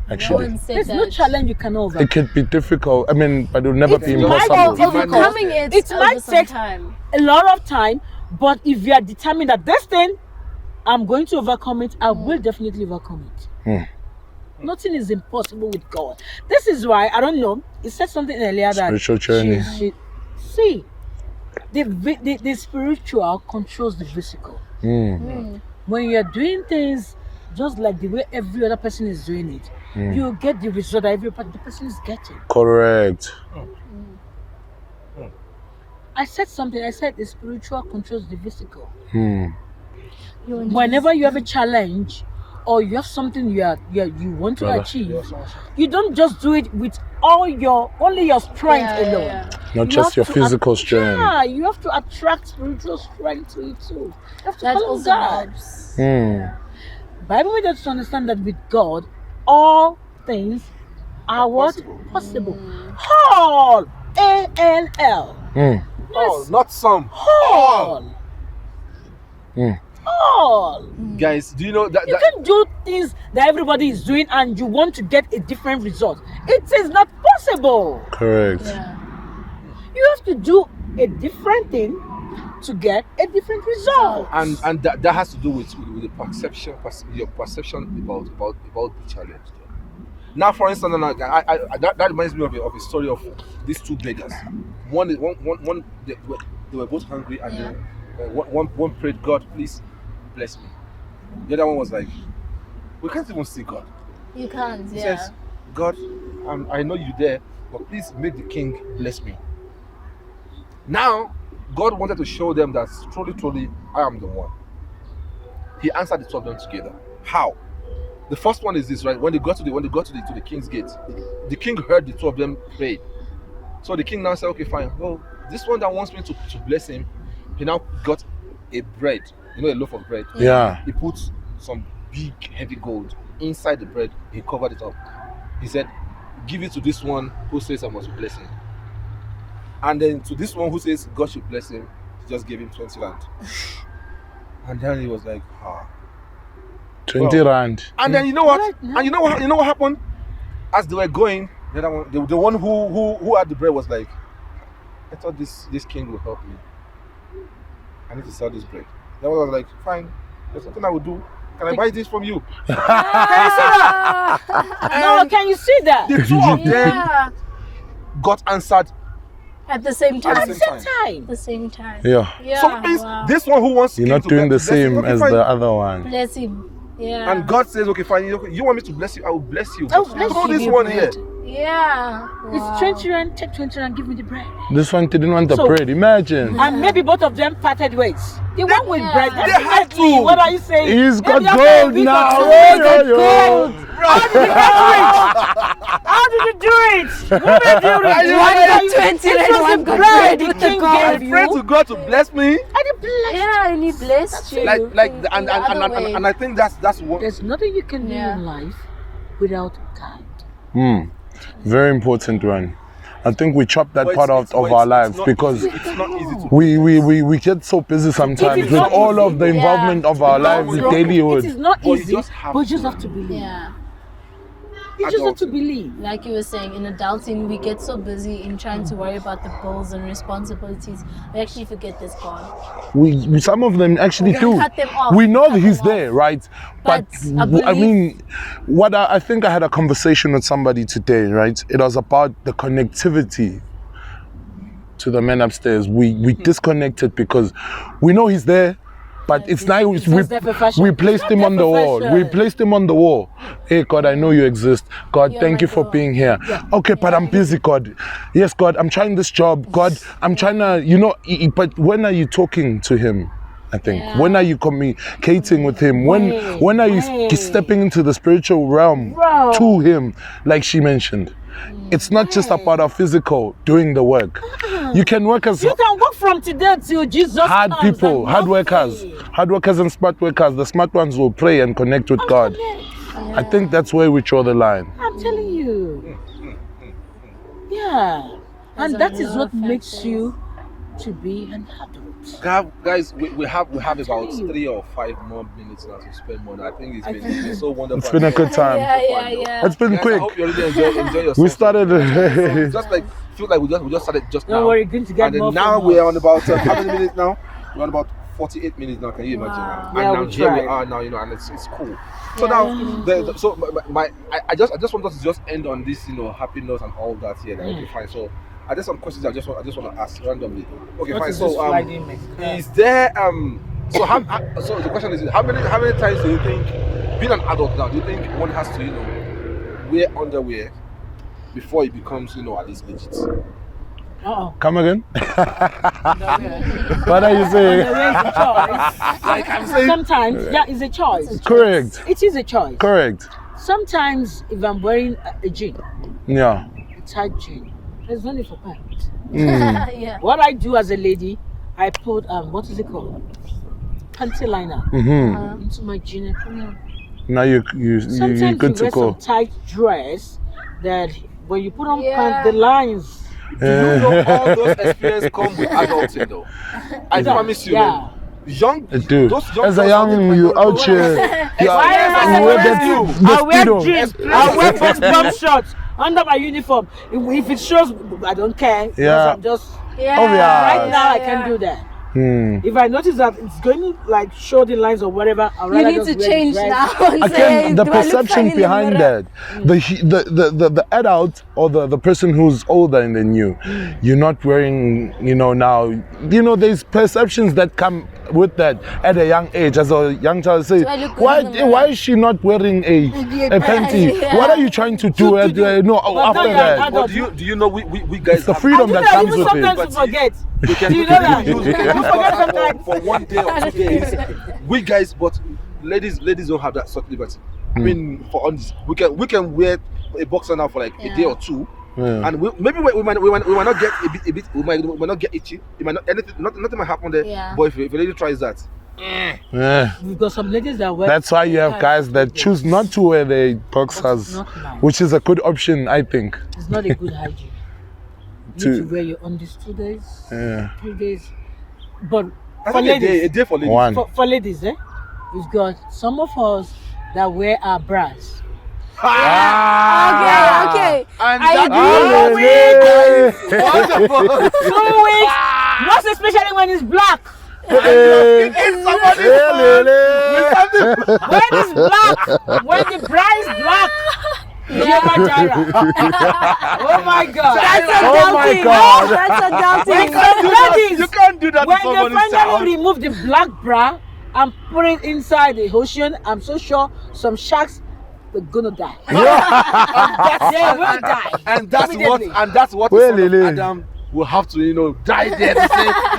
No Actually, one said there's that. no challenge you cannot overcome. it could be difficult. But it will never be might impossible. be Overcoming it might over some take time. a lot of time, but if you are determined that this thing, I'm going to overcome it, I will definitely overcome it. Nothing is impossible with God. This is why, I don't know, it said something earlier that Spiritual journey. see, the spiritual controls the physical. When you're doing things just like the way every other person is doing it, you get the result that the person is getting. Correct. I said something, I said the spiritual controls the physical. Whenever Whenever you have a challenge or you have something you want to achieve, you don't just do it with only your strength alone. Not You just have your to physical strength. Yeah, you have to attract spiritual strength to it too. You have to that call on also God. helps. Bible made us to understand that with God, all things are what? Possible. All. A-L-L. all, not some. All. All. Guys, do you know that? You can do things that everybody is doing and you want to get a different result. It is not possible. Correct. Yeah. You have to do a different thing to get a different result. And that has to do with the perception, your perception about the challenge. Now, for instance, that reminds me of a story of these two beggars. One they were both hungry, and one prayed, God, please bless me. The other one was like, we can't even see God. You can't. He says, God, I know you're there, but please make the king bless me. Now, God wanted to show them that truly, I am the one. He answered the two of them together. How? The first one is this, right? When they got to the king's gate, the king heard the two of them pray. So the king now said, okay, fine. Well, this one that wants me to bless him, he now got a bread, a loaf of bread. Yeah. He put some big heavy gold inside the bread. He covered it up. He said, give it to this one who says I must bless him. And then to this one who says God should bless him, he just gave him 20 rand. And then he was like, 20 rand. And then you know what? And you know what happened? As they were going, the one who had the bread was like, I thought this king will help me. I need to sell this bread. The other one was like, fine, there's something I will do. Can I buy this from you? Can you see that? No, can you see that? The two of them got answered At the same time. At the same time. At the same time. Yeah. So it means this one who wants You're not doing the same as the other one. Bless him. Yeah. And God says, okay, fine, you want me to bless you? I will bless you. I will bless Throw you. this one here. Yeah. It's 20 rand, take 20 rand, give me the bread. This one didn't want the So- bread. Imagine. And maybe both of them parted ways. The one with bread, They had that's me. to. What are you saying? He's got Maybe after gold a week or now. two, Oh, he got yo, yo. gold. How did you do it? How did you do it? What did you do? One got It 20 was and the one got bread bread the with the king gold. gave I you. pray to God to bless me. And he blessed. Yeah, and he blessed you. And I think that's what. There's nothing you can do in life without God. Very important one. I think we chop that But part out of our lives because it's not easy to. we get so busy sometimes It is with not all easy. of the involvement of our lives, the It dailyhood. is not But you easy, just have but you just to. have to believe. Yeah. You just have to believe. Like you were saying, in adulting, we get so busy in trying to worry about the bills and responsibilities, we actually forget there's God. We some of them actually do. Cut them off. We know Cut he's them there, off. right? But I mean, I think I had a conversation with somebody today, right? It was about the connectivity to the men upstairs. We disconnected because we know he's there, but it's nice. We placed him on the wall. We placed him on the wall. Hey God, I know you exist. God, thank you for being here. Okay, but I'm busy, God. Yes, God, I'm trying this job. God, I'm trying to, but when are you talking to him? I think. When are you communicating with him? When are you stepping into the spiritual realm to him, like she mentioned? It's not just about our physical doing the work. You can work as You can work from today till Jesus hard comes people, and hard workers and smart workers. The smart ones will pray and connect with God. I think that's where we draw the line. I'm telling you. Yeah. And that is what makes you to be an adult. Guys, we have about 3 or 5 more minutes now to spend more. I think it's been so wonderful. It's been a good time. Yeah. It's been Guys, quick. I hope you really enjoy yourself. We started. Just like feel like we just started just now. Don't worry, going to get and then more now from we're us. on about how many minutes now? We're on about 48 minutes now. Can you imagine? Wow. And Yeah, now we here we tried. are now, and it's cool. So now, I just want us to just end on this, happy note and all that here. Okay, fine. So, are there some questions I just want to ask randomly? Okay, What fine. is So, this Friday mix? is there so the question is, how many times do you think, being an adult now, do you think one has to wear underwear before it becomes at least legit? Come again? Underwear. What are you saying? Underwear is a choice. Like I'm saying, Sometimes, it's a choice. Correct. It is a choice. Correct. Sometimes, if I'm wearing a jean, Yeah. a tight jean, there's no need for pants. Yeah. What I do as a lady, I put what is it called? Panty liner into my jean and come on. Now you Sometimes good you to wear go. some tight dress that when you put on Yeah. pants, the lines. do you know all those experiences come with adulting though? I promise you, man. Young, Dude, those young as a girls young you out here, Why am I you wear wearing the I wear speedo. jeans, I wear bottom shorts under my uniform. If it shows, I don't care. because Yeah. I'm just Yeah. Oh, yeah. right now. I can do that. If I notice that it's going to show the lines or whatever, I'll You rather need just to wear the change dress. now. And say, Again, the do I look perception funny in the behind mirror? that, the adult or the person who's older than you're not wearing, now, there's perceptions that come with that at a young age. As a young child, say, Do I look good in the mirror? why is she not wearing a panty? Yeah. What are you trying to do? After now you're that? But do you know we guys It's the have- freedom I that do comes even with sometimes it. to forget. we can Do you know that? use You forget sometimes. for 1 day or 2 days. We guys, but ladies don't have that sort of liberty. I mean, for honest, we can wear a boxer now for like a day or two. Yeah. And maybe we might not get a bit we might not get itchy. It might not nothing might happen there. Yeah. But if a lady tries that, Yeah. We've got some ladies that wear. That's why you have guys that choose not to wear their boxers, Not nice. which is a good option, I think. It's not a good hygiene. You need to wear your undies 2 days, Yeah. 3 days. But I for think ladies, a day for ladies. One. for ladies, we've got some of us that wear our bras. Okay. And I that agree. wonderful. 2 weeks, most especially when it's black. It's somebody When it's black, when the bra is black. Jehovah Jireh. Oh my God. That's Oh my adulting. God. That's When adulting. the ladies, You can't do that to when they somebody's finally child. remove the black bra and put it inside the ocean, I'm so sure some sharks are gonna die. They will die. And that's Immediately. what Well, the son of Lily. Adam will have to die there to say,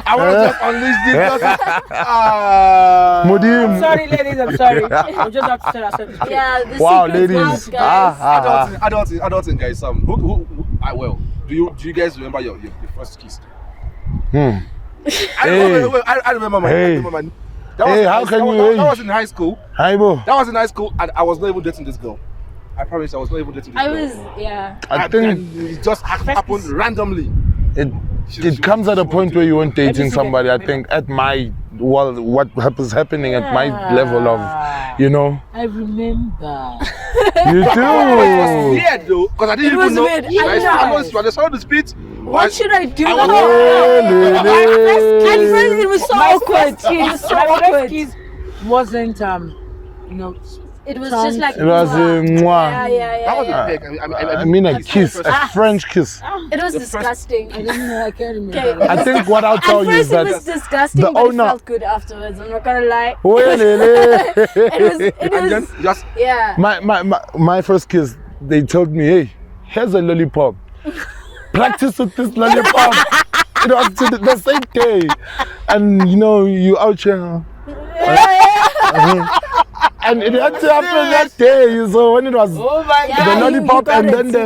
I want to just unleash this. Mudim. Sorry, ladies, I'm sorry. I just have to say that. Sorry. Yeah, the Wow, secret's ladies. out, guys. Adulting, guys. Do you guys remember your first kiss? I remember my. Hey. I remember my. That was Hey, in how high- can that you was- That age? was in high school. Aibo. That was in high school, and I was not even dating this girl. I promise, I was not even dating this I girl. was, yeah. I And think it just happened randomly. it comes at a point where you weren't dating somebody. I think at my what was happening at my level of, you know. I remember. You It was do. weird though, because I didn't It was even know. weird. I saw the street. What should I do? I At first, it was so awkward. It was so My first awkward. kiss wasn't you know, It was just like It was a mwah. That was yeah. a peck. I mean a kiss, a French kiss. It was disgusting. I don't know, I can't remember. Okay. I think what I'll tell At you is first it was that disgusting, the but owner- it felt good afterwards. I'm not gonna lie. Welele. It and was, then just yeah. my first kiss, they told me, hey, here's a lollipop. Practice with this lollipop. It was to the same day. And you know, you out here. And it had to happen that day. So when it was Oh my Yeah, the you lollipop got and it. then the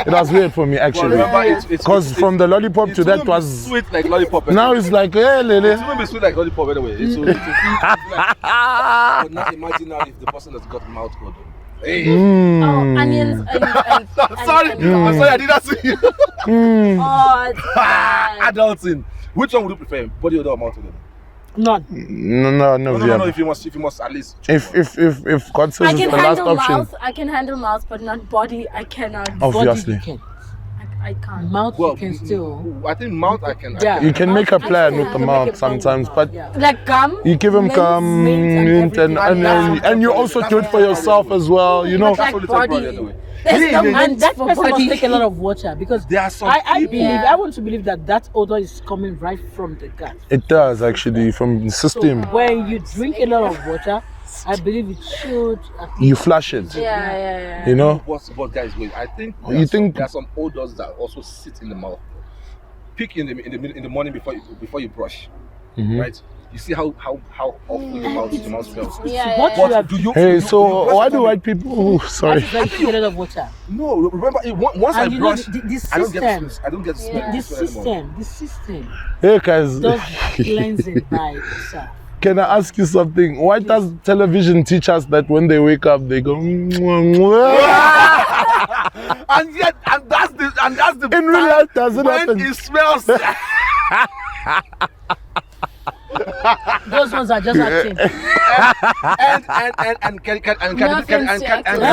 it was weird for me but actually. remember, it's Because from the lollipop to that wouldn't be was sweet like lollipop. now it's like hey It lele. won't be sweet like lollipop anyway. It will like, but now imagine now if the person has got mouth odor. Hey. Oh, Mm. onions and I'm sorry. and I'm sorry I did that to you. Oh, it's bad. Adulting. Which one would you prefer? Body odor or mouth odor? None. No, No, yeah. if you must at least. If God says I it's can the last handle option, mouth. I can handle mouth, but not body. I cannot. obviously. Body you can. I can't. Mouth Well, you can still. I think mouth I can. Yeah. You can make a plan can with the make mouth sometimes, but Yeah. Like gum. you give him mint, come mint and and you also do it for yourself as well, you know. Like That's body. what it's There's no Yeah, mint And that for person must body. take a lot of water because There are some I people- believe, Yeah. I want to believe that odor is coming right from the gut. It does actually from the So system. when you drink a lot of water, I believe it should. You flush it, Yeah. you know. But guys, wait. I think You think- there are some odors that also sit in the mouth. Pick in the morning before you brush, Mhm. right? You see how awful your mouth smells. Yeah. What yeah. you have Do you? Hey, do you so brush why it do on white people? Oh, sorry. That's why you drink a lot of water. No, remember once I And you know brush, the I don't get system, I don't get smell. Yeah. the smell anymore. system Hey guys, does cleansing by itself. can I ask you something? Why does television teach us that when they wake up they go? "Mwah, mwah"? and that's the In real life, does it when happen? it smells. Those ones are just acting. and can No offense to actors. No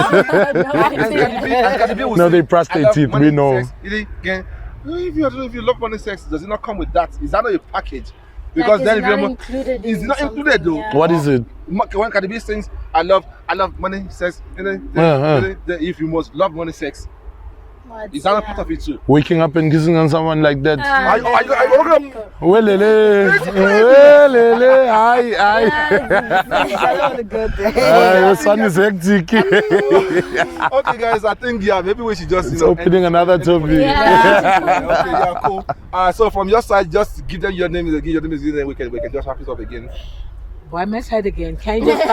offense to- No, they brush their teeth, we know. If you love money sex, does it not come with that? Is that not a package? Because Like, then it's if not you're included. it's in not something, included though. yeah. What is it? When Cardi B sings, I love money sex. If you must love money sex, What? is that not Yeah. part of it too? Waking up and kissing on someone like that? Ah, Welele, welele, hi. Your son is hectic. Okay, guys, I think maybe we should just It's opening another topic. Yeah. Okay, yeah, cool. So from your side, just give them your name, then we can just wrap it up again. Why am I said again? Can you just Okay.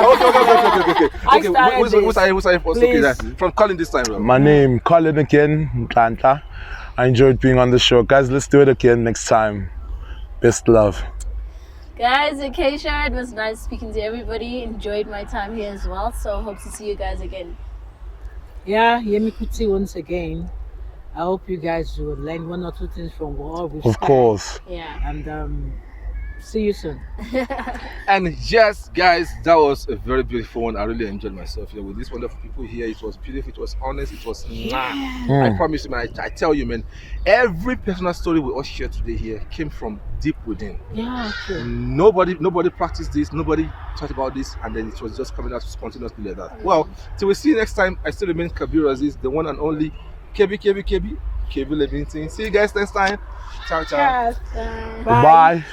I Okay, started who's first? Okay, Please. then. From Colin this time. My name, Colin again, Mtlantla. I enjoyed being on the show. Guys, let's do it again next time. Best love. Guys, Acacia, it was nice speaking to everybody. Enjoyed my time here as well. So hope to see you guys again. Yeah, Yemi Kuti once again. I hope you guys will learn one or two things from what we've Of said. course. Yeah. And see you soon. And yes, guys, that was a very beautiful one. I really enjoyed myself here with these wonderful people here. It was beautiful, it was honest, it was I promise you, man. I tell you, man, every personal story we all share today here came from deep within. Yeah, true. Nobody practiced this, nobody talked about this, and then it was just coming out spontaneously like that. Well, till we see you next time, I still remain Kabir Aziz, the one and only KB Livington. See you guys next time. Ciao, ciao. Yes. Bye. Bye.